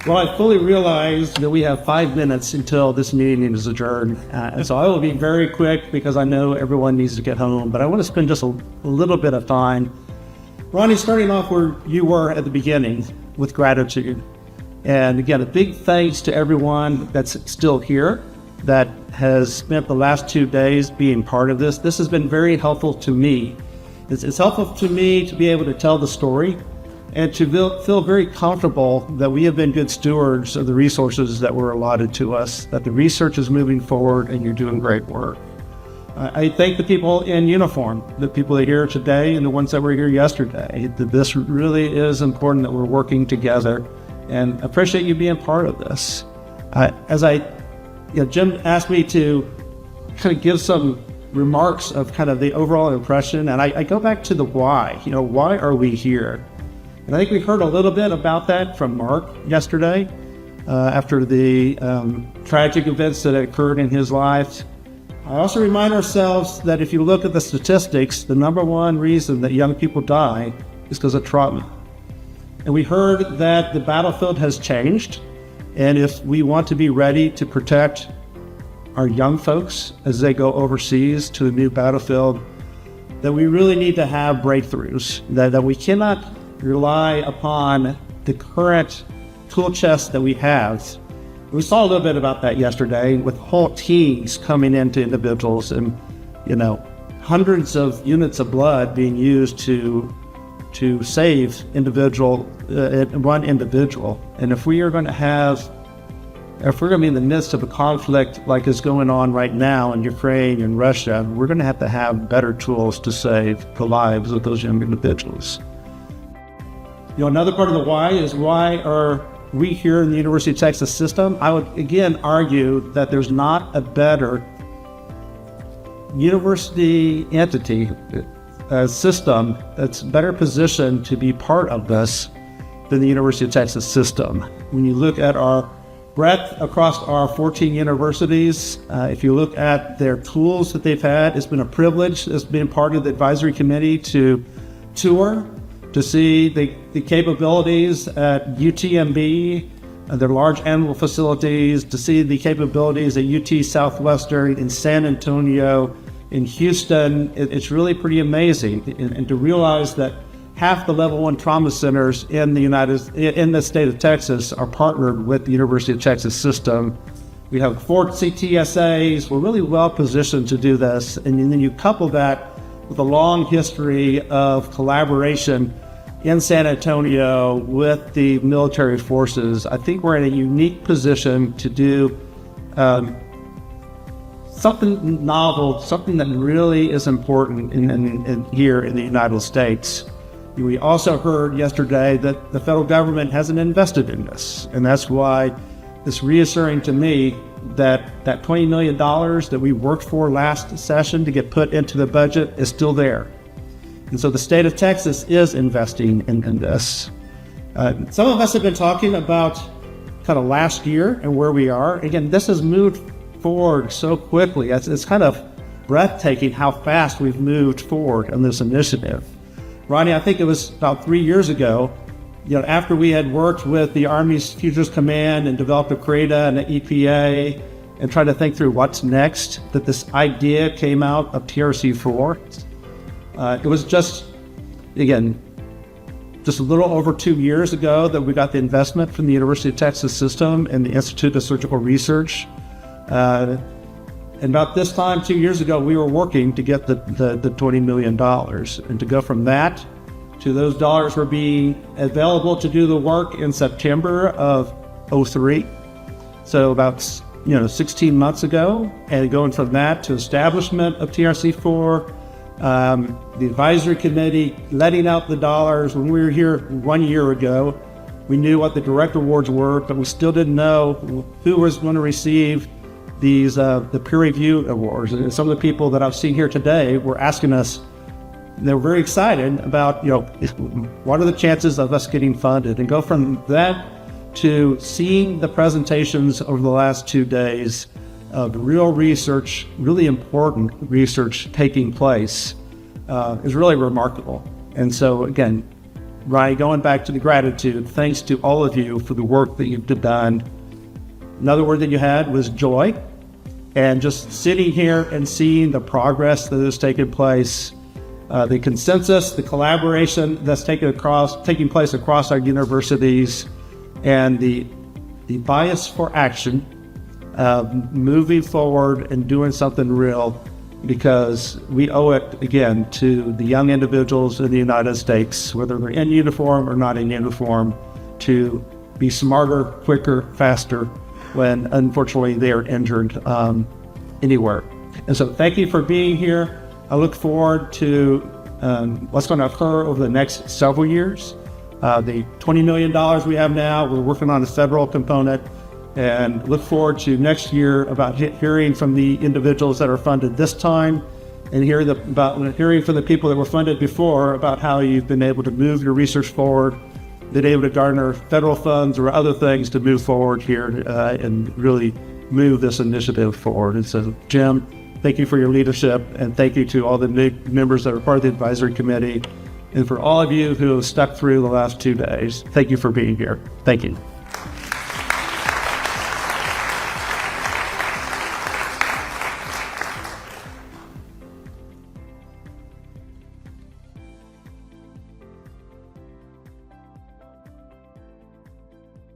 Well, I fully realize that we have 5 minutes until this meeting is adjourned. And so I will be very quick because I know everyone needs to get home, but I want to spend just a little bit of time. Ronnie, starting off where you were at the beginning with gratitude. And again, a big thanks to everyone that's still here, that has spent the last 2 days being part of this. This has been very helpful to me. It's helpful to me to be able to tell the story and to feel very comfortable that we have been good stewards of the resources that were allotted to us, that the research is moving forward and you're doing great work. I thank the people in uniform, the people that are here today and the ones that were here yesterday. This really is important that we're working together, and appreciate you being part of this. Jim asked me to kind of give some remarks of kind of the overall impression, and I go back to the why. Why are we here? And I think we heard a little bit about that from Mark yesterday after the tragic events that occurred in his life. I also remind ourselves that if you look at the statistics, the number one reason that young people die is because of trauma. And we heard that the battlefield has changed, and if we want to be ready to protect our young folks as they go overseas to the new battlefield, that we really need to have breakthroughs, that we cannot rely upon the current tool chest that we have. We saw a little bit about that yesterday with whole teams coming into individuals and, hundreds of units of blood being used to save one individual. And if we are going to be in the midst of a conflict like is going on right now in Ukraine and Russia, we're going to have better tools to save the lives of those young individuals. Another part of the why is, why are we here in the University of Texas system? I would again argue that there's not a better university entity, system that's better positioned to be part of this than the University of Texas system. When you look at our breadth across our 14 universities, if you look at their tools that they've had, it's been a privilege as being part of the advisory committee to tour, to see the capabilities at UTMB, their large animal facilities, to see the capabilities at UT Southwestern, in San Antonio, in Houston. It's really pretty amazing. And to realize that half the level 1 trauma centers in the state of Texas are partnered with the University of Texas system. We have 4 CTSAs. We're really well positioned to do this. And then you couple that with a long history of collaboration in San Antonio with the military forces. I think we're in a unique position to do something novel, something that really is important here in the United States. We also heard yesterday that the federal government hasn't invested in this, and that's why it's reassuring to me that $20 million that we worked for last session to get put into the budget is still there. And so the state of Texas is investing in this. Some of us have been talking about kind of last year and where we are. Again, this has moved forward so quickly. It's kind of breathtaking how fast we've moved forward on this initiative. Ronnie, I think it was about 3 years ago, after we had worked with the Army's Futures Command and developed a CRADA and an EPA and tried to think through what's next, that this idea came out of TRC-4. It was just a little over 2 years ago that we got the investment from the University of Texas system and the Institute of Surgical Research. And about this time, 2 years ago, we were working to get the $20 million. And to go from that to those dollars were being available to do the work in September of 2003. So about 16 months ago, and going from that to establishment of TRC-4, the advisory committee letting out the dollars. When we were here 1 year ago, we knew what the direct awards were, but we still didn't know who was going to receive these the peer review awards. And some of the people that I've seen here today were asking us, they were very excited about, what are the chances of us getting funded? And go from that to seeing the presentations over the last 2 days of real research, really important research taking place, is really remarkable. And so again, Ryan, going back to the gratitude, thanks to all of you for the work that you've done. Another word that you had was joy. And just sitting here and seeing the progress that has taken place, the consensus, the collaboration that's taking place across our universities, and the bias for action, moving forward and doing something real, because we owe it, again, to the young individuals in the United States, whether they're in uniform or not in uniform, to be smarter, quicker, faster, when unfortunately they are injured anywhere. And so thank you for being here. I look forward to what's going to occur over the next several years. The $20 million we have now, we're working on a federal component, and look forward to next year about hearing from the individuals that are funded this time, and hearing from the people that were funded before about how you've been able to move your research forward, been able to garner federal funds or other things to move forward here and really move this initiative forward. And so, Jim, thank you for your leadership, and thank you to all the members that are part of the advisory committee, and for all of you who have stuck through the last 2 days. Thank you for being here. Thank you.